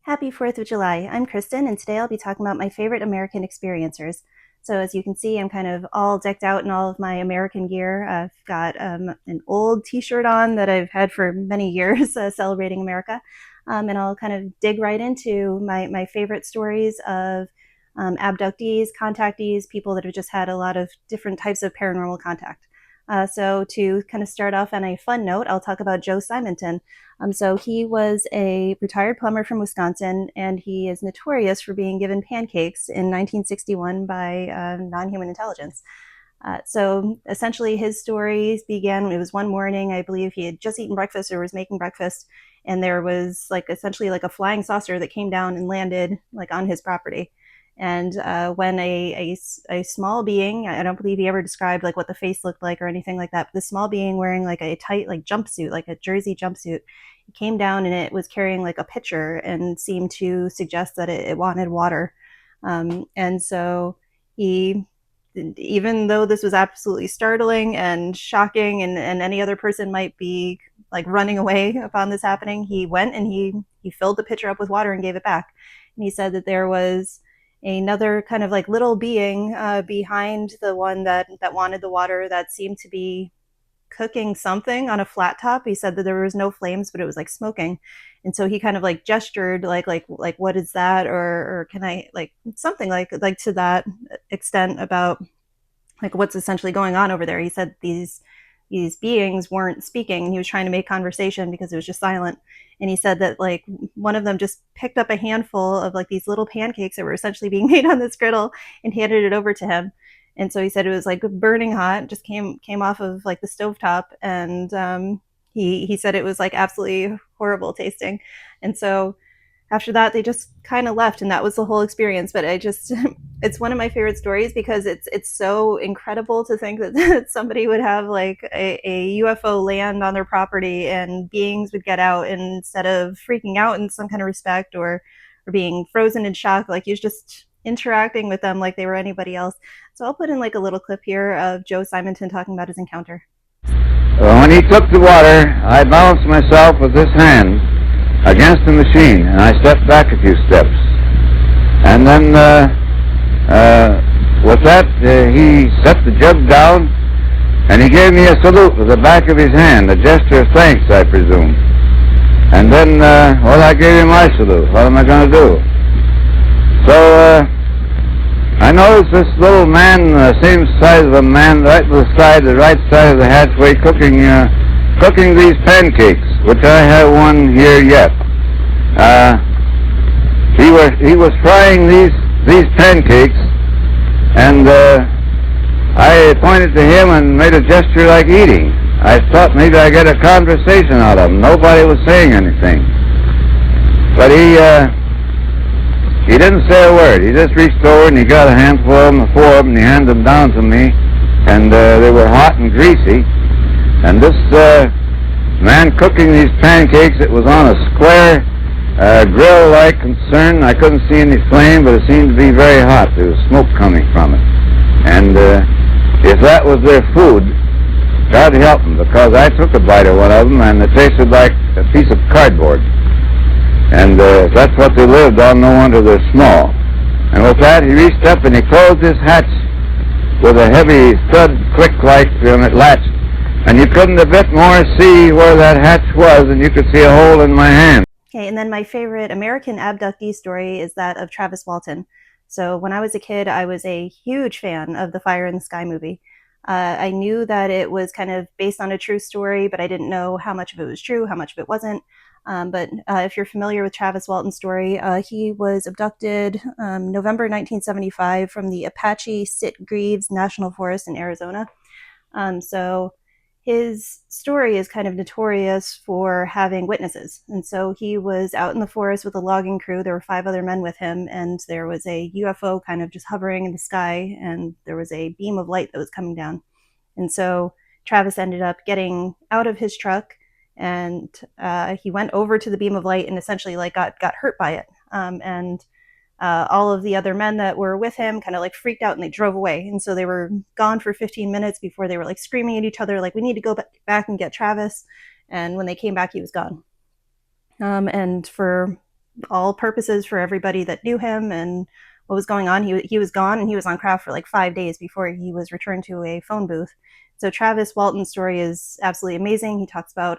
Happy 4th of July. I'm Kristen, and today I'll be talking about my favorite American experiencers. So as you can see, I'm kind of all decked out in all of my American gear. I've got an old t-shirt on that I've had for many years celebrating America. And I'll kind of dig right into my favorite stories of abductees, contactees, people that have just had a lot of different types of paranormal contact. So to kind of start off on a fun note, I'll talk about Joe Simonton. So he was a retired plumber from Wisconsin, and he is notorious for being given pancakes in 1961 by non-human intelligence. So essentially his stories began, it was one morning, I believe he had just eaten breakfast or was making breakfast, and there was like essentially like a flying saucer that came down and landed like on his property. And when a small being, I don't believe he ever described like what the face looked like or anything like that, but the small being wearing like a tight like jumpsuit, like a jersey jumpsuit, it came down and it was carrying like a pitcher and seemed to suggest that it wanted water. And so he, even though this was absolutely startling and shocking, and any other person might be like running away upon this happening, he went and he filled the pitcher up with water and gave it back. And he said that there was another kind of like little being behind the one that wanted the water that seemed to be cooking something on a flat top. He said that there was no flames, but it was like smoking. And so he kind of like gestured like what is that, or can I, like something like to that extent about like what's essentially going on over there. He said these beings weren't speaking, and he was trying to make conversation because it was just silent. And he said that like one of them just picked up a handful of like these little pancakes that were essentially being made on this griddle and handed it over to him. And so he said it was like burning hot, just came off of like the stovetop, and he said it was like absolutely horrible tasting. And so after that they just kind of left, and that was the whole experience. But I just it's one of my favorite stories because it's so incredible to think that somebody would have like a UFO land on their property and beings would get out, and instead of freaking out in some kind of respect or being frozen in shock, like he's just interacting with them like they were anybody else. So I'll put in like a little clip here of Joe Simonton talking about his encounter. When he took the water, I balanced myself with this hand against the machine, and I stepped back a few steps. And then with that, he set the jug down, and he gave me a salute with the back of his hand, a gesture of thanks, I presume. And then, well, I gave him my salute. What am I going to do? So I noticed this little man, same size of a man, right to the right side of the hatchway, cooking these pancakes, which I have one here yet. He was frying these pancakes, and I pointed to him and made a gesture like eating. I thought maybe I'd get a conversation out of him. Nobody was saying anything. But he didn't say a word. He just reached over and he got a handful of them, four of them, and he handed them down to me. And they were hot and greasy. And this man cooking these pancakes, it was on a square grill-like concern. I couldn't see any flame, but it seemed to be very hot. There was smoke coming from it. And if that was their food, God help them, because I took a bite of one of them and it tasted like a piece of cardboard. And if that's what they lived on, no wonder they're small. And with that, he reached up and he closed his hatch with a heavy stud click like when it latched. And you couldn't a bit more see where that hatch was, and you could see a hole in my hand. Okay, and then my favorite American abductee story is that of Travis Walton. So when I was a kid, I was a huge fan of the Fire in the Sky movie. I knew that it was kind of based on a true story, but I didn't know how much of it was true, how much of it wasn't. But if you're familiar with Travis Walton's story, he was abducted November 1975 from the Apache Sitgreaves National Forest in Arizona. So his story is kind of notorious for having witnesses. And so he was out in the forest with a logging crew. There were 5 other men with him, and there was a UFO kind of just hovering in the sky, and there was a beam of light that was coming down. And so Travis ended up getting out of his truck, and he went over to the beam of light and essentially like got hurt by it. And all of the other men that were with him kind of like freaked out and they drove away. And so they were gone for 15 minutes before they were like screaming at each other, like, we need to go back and get Travis. And when they came back, he was gone. And for all purposes for everybody that knew him and what was going on. He was gone, and he was on craft for like 5 days before he was returned to a phone booth. So Travis Walton's story is absolutely amazing. He talks about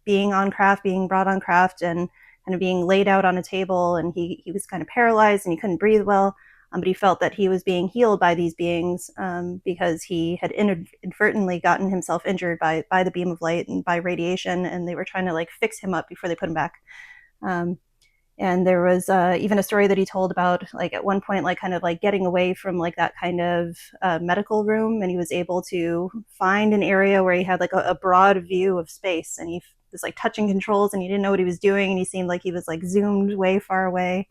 being on craft, being brought on craft, and kind of being laid out on a table, and he was kind of paralyzed and he couldn't breathe well. But he felt that he was being healed by these beings because he had inadvertently gotten himself injured by the beam of light and by radiation, and they were trying to like fix him up before they put him back. Um, and there was even a story that he told about like at one point like kind of like getting away from like that kind of medical room, and he was able to find an area where he had like a broad view of space, and he was like touching controls and he didn't know what he was doing, and he seemed like he was like zoomed way far away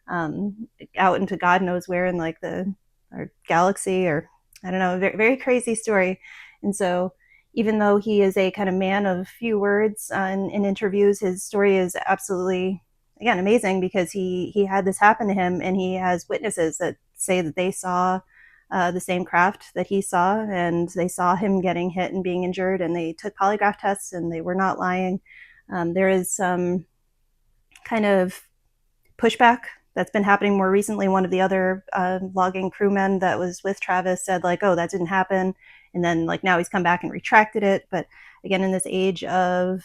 out into God knows where in like the our galaxy, or I don't know, very, very crazy story. And so even though he is a kind of man of few words in interviews, his story is absolutely, again, amazing because he had this happen to him, and he has witnesses that say that they saw the same craft that he saw, and they saw him getting hit and being injured, and they took polygraph tests and they were not lying. There is some kind of pushback that's been happening more recently. One of the other logging crewmen that was with Travis said like, oh, that didn't happen. And then like now he's come back and retracted it. But again, in this age of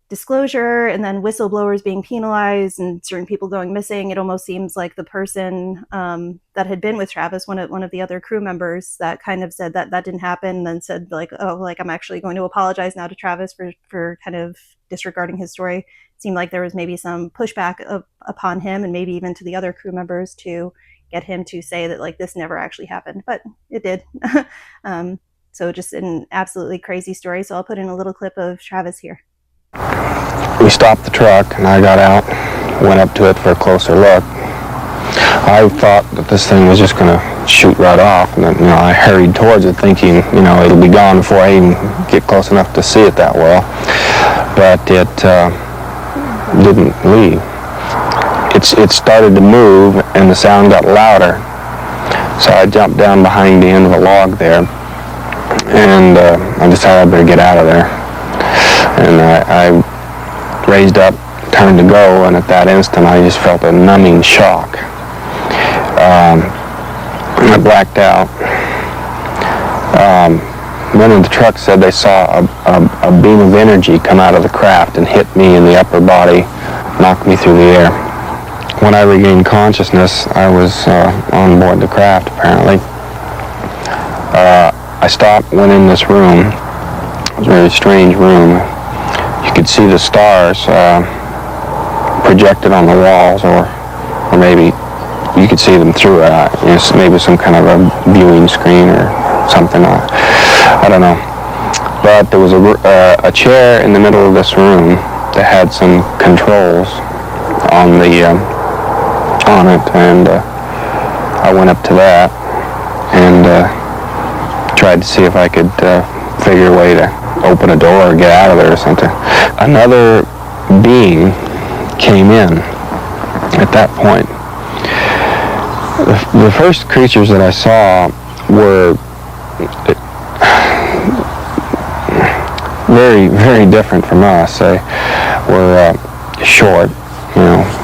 disclosure and then whistleblowers being penalized and certain people going missing, it almost seems like the person that had been with Travis, one of the other crew members, that kind of said that that didn't happen, and then said like, oh, like I'm actually going to apologize now to Travis for kind of disregarding his story. It seemed like there was maybe some pushback upon him, and maybe even to the other crew members, to get him to say that like this never actually happened, but it did. So just an absolutely crazy story. So I'll put in a little clip of Travis here. We stopped the truck and I got out, went up to it for a closer look. I thought that this thing was just going to shoot right off, and then, I hurried towards it thinking, it'll be gone before I even get close enough to see it that well. But it didn't leave. It started to move and the sound got louder. So I jumped down behind the end of a log there, and I decided I better get out of there. And I raised up, turned to go, and at that instant I just felt a numbing shock. I blacked out. One of the truck said they saw a beam of energy come out of the craft and hit me in the upper body, knocked me through the air. When I regained consciousness, I was on board the craft, apparently. I stopped, went in this room. It was a very strange room. You could see the stars projected on the walls, or maybe you could see them through maybe some kind of a viewing screen or something. I don't know. But there was a chair in the middle of this room that had some controls on it, and I went up to that and tried to see if I could figure a way to open a door or get out of there or something. Another being came in at that point. The first creatures that I saw were very, very different from us. They were short,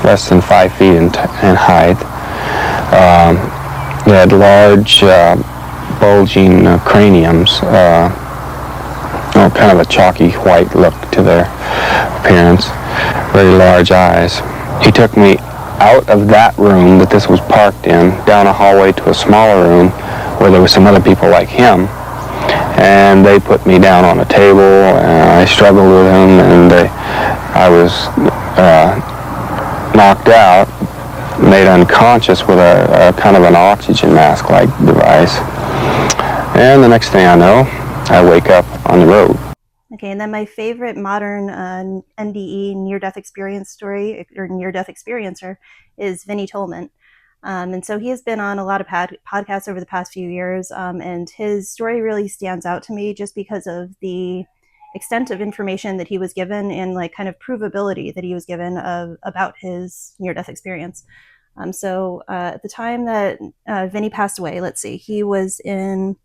less than 5 feet in height. They had large, bulging craniums, kind of a chalky white look to their appearance, very large eyes. He took me out of that room that this was parked in, down a hallway to a smaller room where there were some other people like him, and they put me down on a table, and I struggled with him, and I was knocked out, made unconscious with a kind of an oxygen mask-like device. And the next thing I know, I wake up on the road. Okay, and then my favorite modern NDE near-death experience story, or near-death experiencer, is Vinnie Tolman. And so he has been on a lot of podcasts over the past few years, and his story really stands out to me just because of the extent of information that he was given and like kind of provability that he was given about his near-death experience. So at the time that Vinnie passed away, let's see, he was in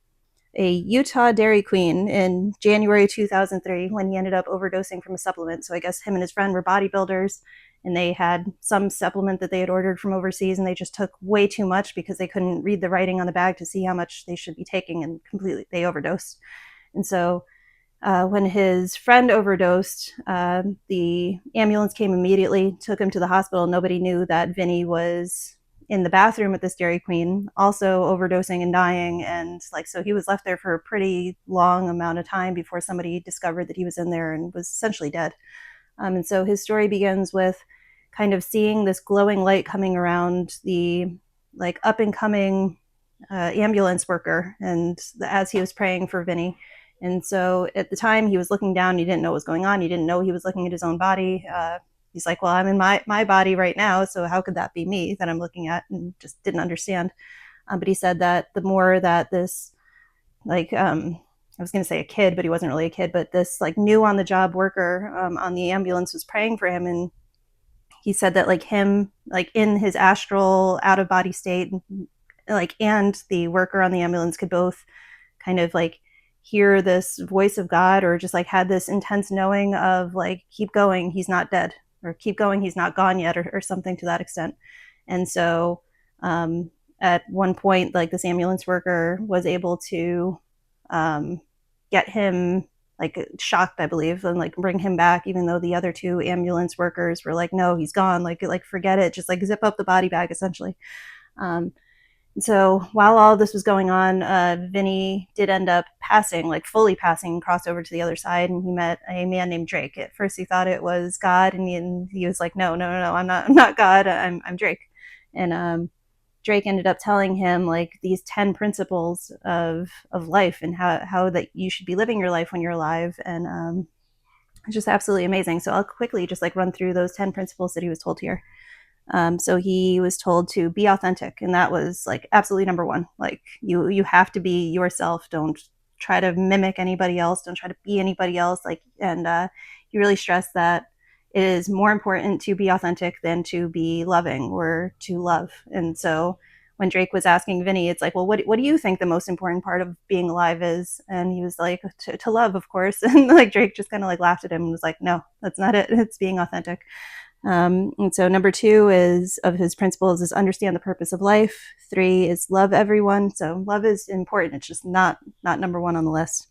a Utah Dairy Queen in January 2003 when he ended up overdosing from a supplement. So I guess him and his friend were bodybuilders, and they had some supplement that they had ordered from overseas, and they just took way too much because they couldn't read the writing on the bag to see how much they should be taking, and completely they overdosed. And so when his friend overdosed, the ambulance came immediately, took him to the hospital. Nobody knew that Vinny was in the bathroom at this Dairy Queen, also overdosing and dying. And so he was left there for a pretty long amount of time before somebody discovered that he was in there and was essentially dead. And so his story begins with kind of seeing this glowing light coming around the up and coming ambulance worker, and as he was praying for Vinny. And so at the time he was looking down, he didn't know what was going on. He didn't know he was looking at his own body. He's like, well, I'm in my body right now, so how could that be me that I'm looking at? And just didn't understand. But he said that the more that this, I was going to say a kid, but he wasn't really a kid, but this new on the job worker on the ambulance was praying for him. And he said that him, in his astral out of body state, and the worker on the ambulance could both kind of hear this voice of God, or just had this intense knowing of keep going, he's not dead, or keep going, he's not gone yet, or something to that extent. And so at one point, this ambulance worker was able to get him shocked, I believe, and bring him back, even though the other two ambulance workers were no, he's gone, forget it, just zip up the body bag, essentially. So while all this was going on, Vinny did end up passing, fully passing, crossed over to the other side, and he met a man named Drake. At first he thought it was God, and he was like, no, I'm not God, I'm Drake. And Drake ended up telling him these 10 principles of life, and how that you should be living your life when you're alive. And it's just absolutely amazing. So I'll quickly just run through those 10 principles that he was told here. So he was told to be authentic, and that was absolutely number one. You have to be yourself. Don't try to mimic anybody else. Don't try to be anybody else. And he really stressed that it is more important to be authentic than to be loving or to love. And so when Drake was asking Vinny, it's well, what do you think the most important part of being alive is? And he was to love, of course. And Drake just kind of laughed at him and was no, that's not it. It's being authentic. And so number 2 is of his principles is understand the purpose of life. 3 is love everyone. So love is important. It's just not number 1 on the list.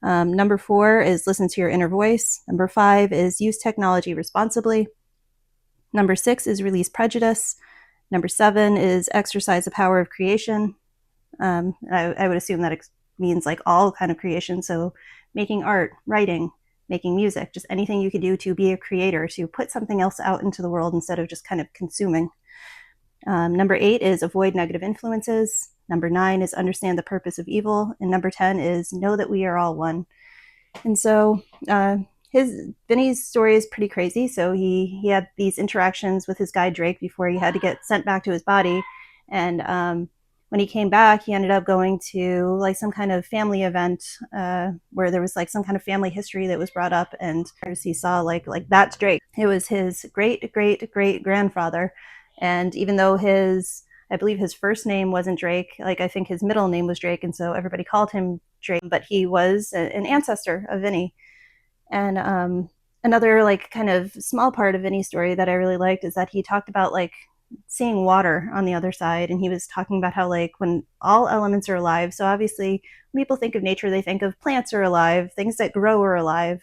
Number 4 is listen to your inner voice. Number 5 is use technology responsibly. Number 6 is release prejudice. Number 7 is exercise the power of creation. I would assume that means all kind of creation. So making art, writing, making music, just anything you could do to be a creator, to put something else out into the world instead of just kind of consuming. Number 8 is avoid negative influences. Number 9 is understand the purpose of evil. And number 10 is know that we are all one. And so Vinny's story is pretty crazy. So he had these interactions with his guide Drake before he had to get sent back to his body. And when he came back, he ended up going to some kind of family event where there was some kind of family history that was brought up, and he saw that's Drake. It was his great grandfather, and even though I believe his first name wasn't Drake, I think his middle name was Drake, and so everybody called him Drake, but he was an ancestor of Vinny. And another kind of small part of Vinny's story that I really liked is that he talked about seeing water on the other side, and he was talking about how when all elements are alive, so obviously when people think of nature, they think of plants are alive, things that grow are alive,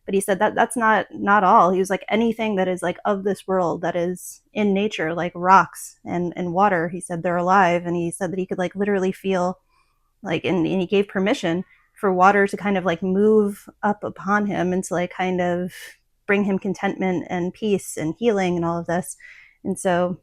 but he said that that's not all. He was anything that is of this world, that is in nature, rocks and water, he said they're alive. And he said that he could literally feel and he gave permission for water to kind of move up upon him, and to kind of bring him contentment and peace and healing and all of this. And so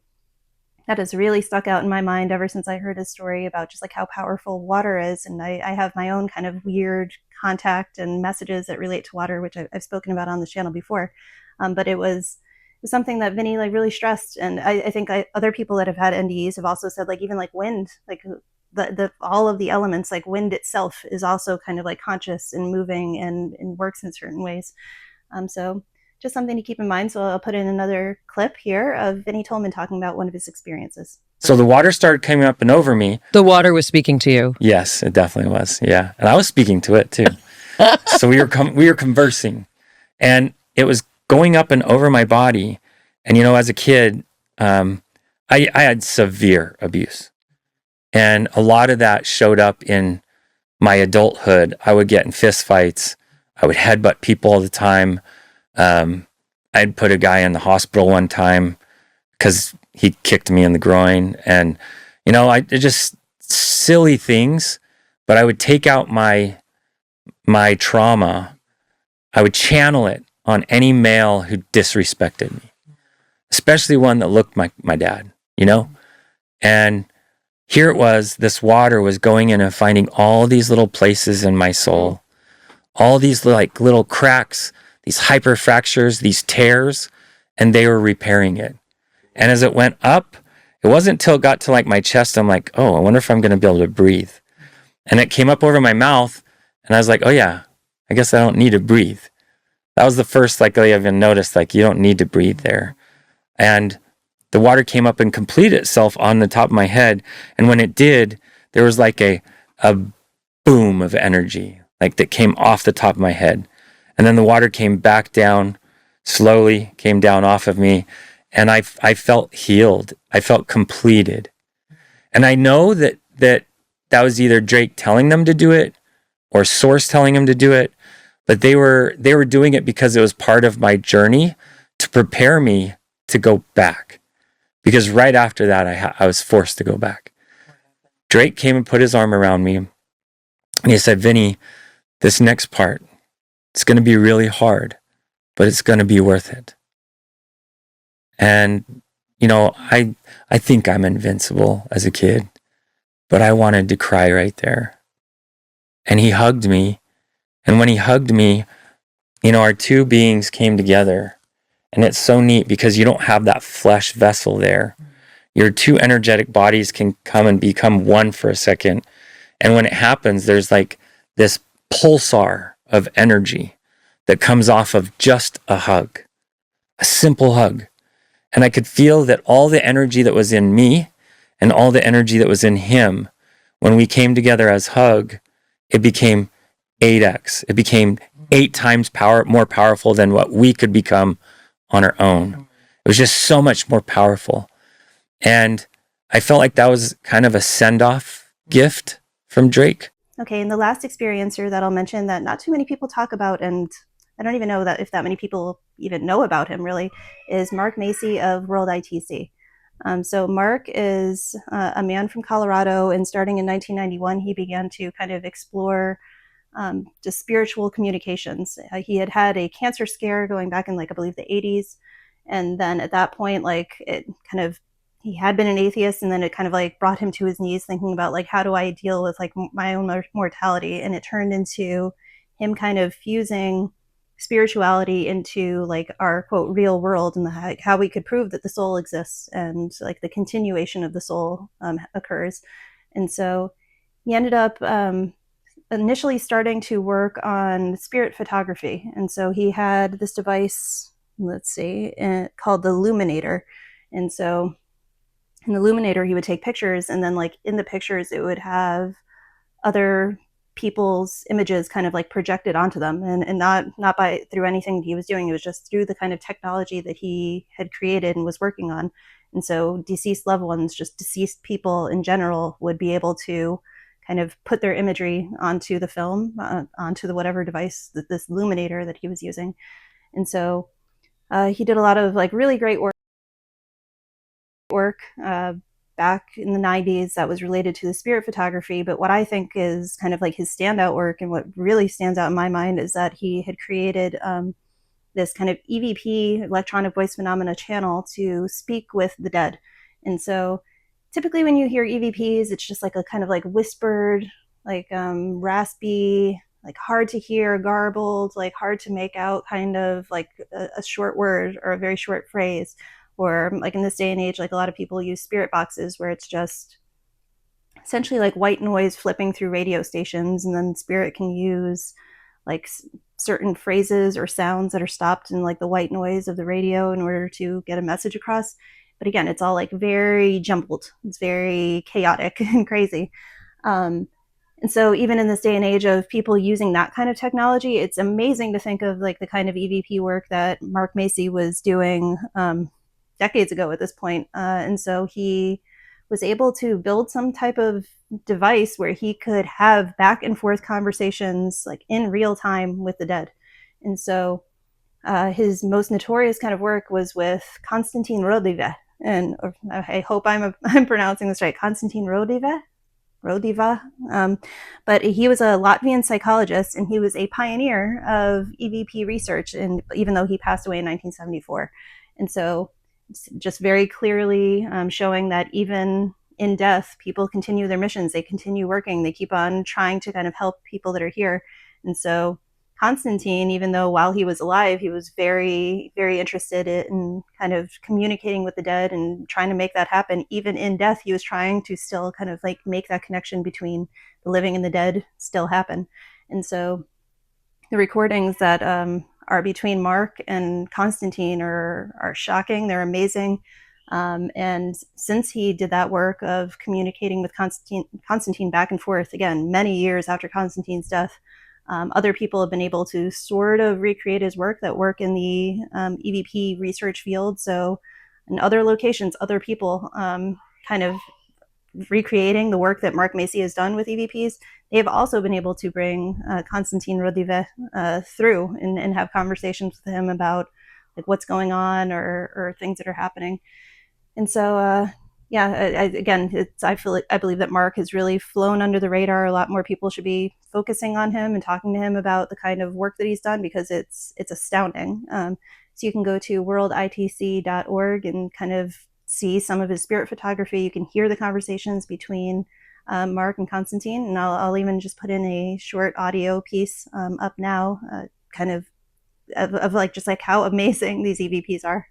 that has really stuck out in my mind ever since I heard his story about just how powerful water is. And I have my own kind of weird contact and messages that relate to water, which I've spoken about on this channel before. But it was something that Vinny really stressed. And I think other people that have had NDEs have also said even wind, the all of the elements, wind itself is also kind of conscious and moving and works in certain ways. So just something to keep in mind. So I'll put in another clip here of Vinny Tolman talking about one of his experiences. So the water started coming up and over me. The water was speaking to you. Yes, it definitely was. Yeah. And I was speaking to it too. So we were conversing, and it was going up and over my body. And, as a kid, I had severe abuse. And a lot of that showed up in my adulthood. I would get in fist fights. I would headbutt people all the time. I'd put a guy in the hospital one time because he kicked me in the groin. And, I just silly things, but I would take out my trauma. I would channel it on any male who disrespected me, especially one that looked like my dad, And here it was, this water was going in and finding all these little places in my soul, all these like little cracks, these hyperfractures, these tears, and they were repairing it. And as it went up, it wasn't until it got to like my chest, I'm like, oh, I wonder if I'm going to be able to breathe. And it came up over my mouth, and I was like, oh yeah, I guess I don't need to breathe. That was the first, like, I even noticed, like, you don't need to breathe there. And the water came up and completed itself on the top of my head. And when it did, there was like a boom of energy, like that came off the top of my head. And then the water came back down, slowly came down off of me. And I felt healed. I felt completed. And I know that was either Drake telling them to do it or Source telling them to do it. But they were doing it because it was part of my journey to prepare me to go back. Because right after that, I was forced to go back. Drake came and put his arm around me. And he said, Vinny, this next part, it's going to be really hard, but it's going to be worth it. And, I think I'm invincible as a kid, but I wanted to cry right there. And he hugged me. And when he hugged me, our two beings came together. And it's so neat because you don't have that flesh vessel there. Your two energetic bodies can come and become one for a second. And when it happens, there's like this pulsar of energy that comes off of just a hug, a simple hug. And I could feel that all the energy that was in me and all the energy that was in him, when we came together as hug, it became 8x. It became 8 times more powerful than what we could become on our own. It was just so much more powerful. And I felt like that was kind of a send-off gift from Drake. Okay, and the last experiencer that I'll mention that not too many people talk about, and I don't even know that if that many people even know about him really, is Mark Macy of World ITC. So Mark is a man from Colorado, and starting in 1991, he began to kind of explore just spiritual communications. He had had a cancer scare going back in I believe the 80s. And then at that point, he had been an atheist, and then it kind of brought him to his knees thinking about how do I deal with my own mortality. And it turned into him kind of fusing spirituality into our quote real world, and how we could prove that the soul exists and the continuation of the soul occurs. And so he ended up initially starting to work on spirit photography. And so he had this device, called the Illuminator. And so in the Illuminator, he would take pictures, and then in the pictures, it would have other people's images kind of projected onto them, and not by through anything he was doing. It was just through the kind of technology that he had created and was working on. And so deceased loved ones, just deceased people in general, would be able to kind of put their imagery onto the film, onto the whatever device, this Illuminator that he was using. And so he did a lot of really great work back in the 90s that was related to the spirit photography. But what I think is kind of his standout work, and what really stands out in my mind, is that he had created this kind of EVP, electronic voice phenomena channel, to speak with the dead. And so typically when you hear EVPs, it's just a kind of whispered, raspy, hard to hear, garbled, hard to make out, kind of a short word or a very short phrase. Or in this day and age, a lot of people use spirit boxes, where it's just essentially white noise flipping through radio stations, and then spirit can use certain phrases or sounds that are stopped in the white noise of the radio in order to get a message across. But again, it's all very jumbled. It's very chaotic and crazy. And so even in this day and age of people using that kind of technology, it's amazing to think of the kind of EVP work that Mark Macy was doing decades ago at this point. And so he was able to build some type of device where he could have back and forth conversations like in real time with the dead. And so his most notorious kind of work was with Konstantin Rodiva, and I hope I'm pronouncing this right, Konstantin Rodiva. But he was a Latvian psychologist, and he was a pioneer of EVP research, and even though he passed away in 1974. And so just very clearly showing that even in death, people continue their missions, they continue working, they keep on trying to kind of help people that are here. And so Constantine, even though while he was alive, he was very, very interested in kind of communicating with the dead and trying to make that happen. Even in death, he was trying to still kind of like make that connection between the living and the dead still happen. And so the recordings that are between Mark and Constantine are shocking. They're amazing. And since he did that work of communicating with Constantine back and forth, again, many years after Constantine's death, other people have been able to sort of recreate his work that work in the EVP research field. So in other locations, other people kind of recreating the work that Mark Macy has done with EVPs. They've also been able to bring Konstantin Rodive through and have conversations with him about like what's going on or things that are happening. And so again, I believe that Mark has really flown under the radar. A lot more people should be focusing on him and talking to him about the kind of work that he's done, because it's astounding. So you can go to worlditc.org and kind of see some of his spirit photography. You can hear the conversations between Mark and Constantine, and I'll even just put in a short audio piece up now, kind of like just like how amazing these EVPs are.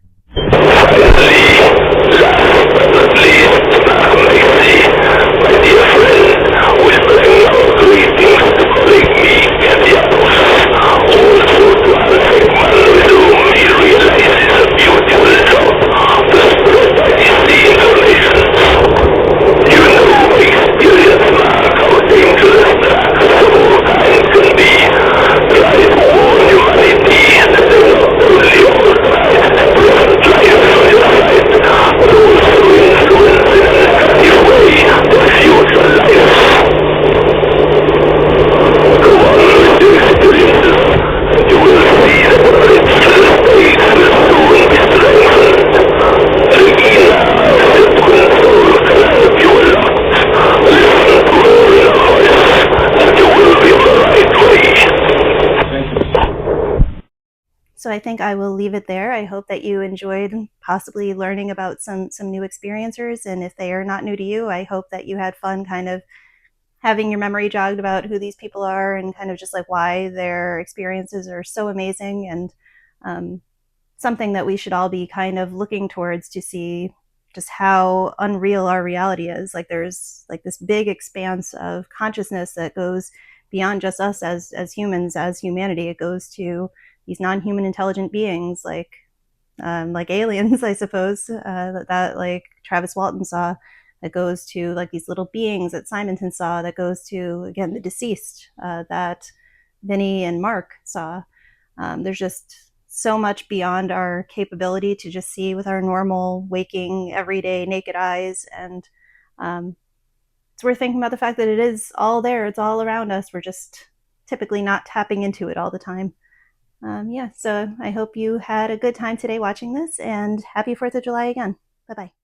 So I think I will leave it there. I hope that you enjoyed possibly learning about some new experiencers. And if they are not new to you, I hope that you had fun kind of having your memory jogged about who these people are and kind of just like why their experiences are so amazing, and something that we should all be kind of looking towards to see just how unreal our reality is. Like there's like this big expanse of consciousness that goes beyond just us as humans, as humanity. It goes to these non-human intelligent beings like aliens, I suppose, that like Travis Walton saw, that goes to like these little beings that Simonton saw, that goes to, again, the deceased that Vinny and Mark saw. There's just so much beyond our capability to just see with our normal, waking, everyday, naked eyes. And it's worth thinking about the fact that it is all there. It's all around us. We're just typically not tapping into it all the time. So I hope you had a good time today watching this, and happy 4th of July again. Bye-bye.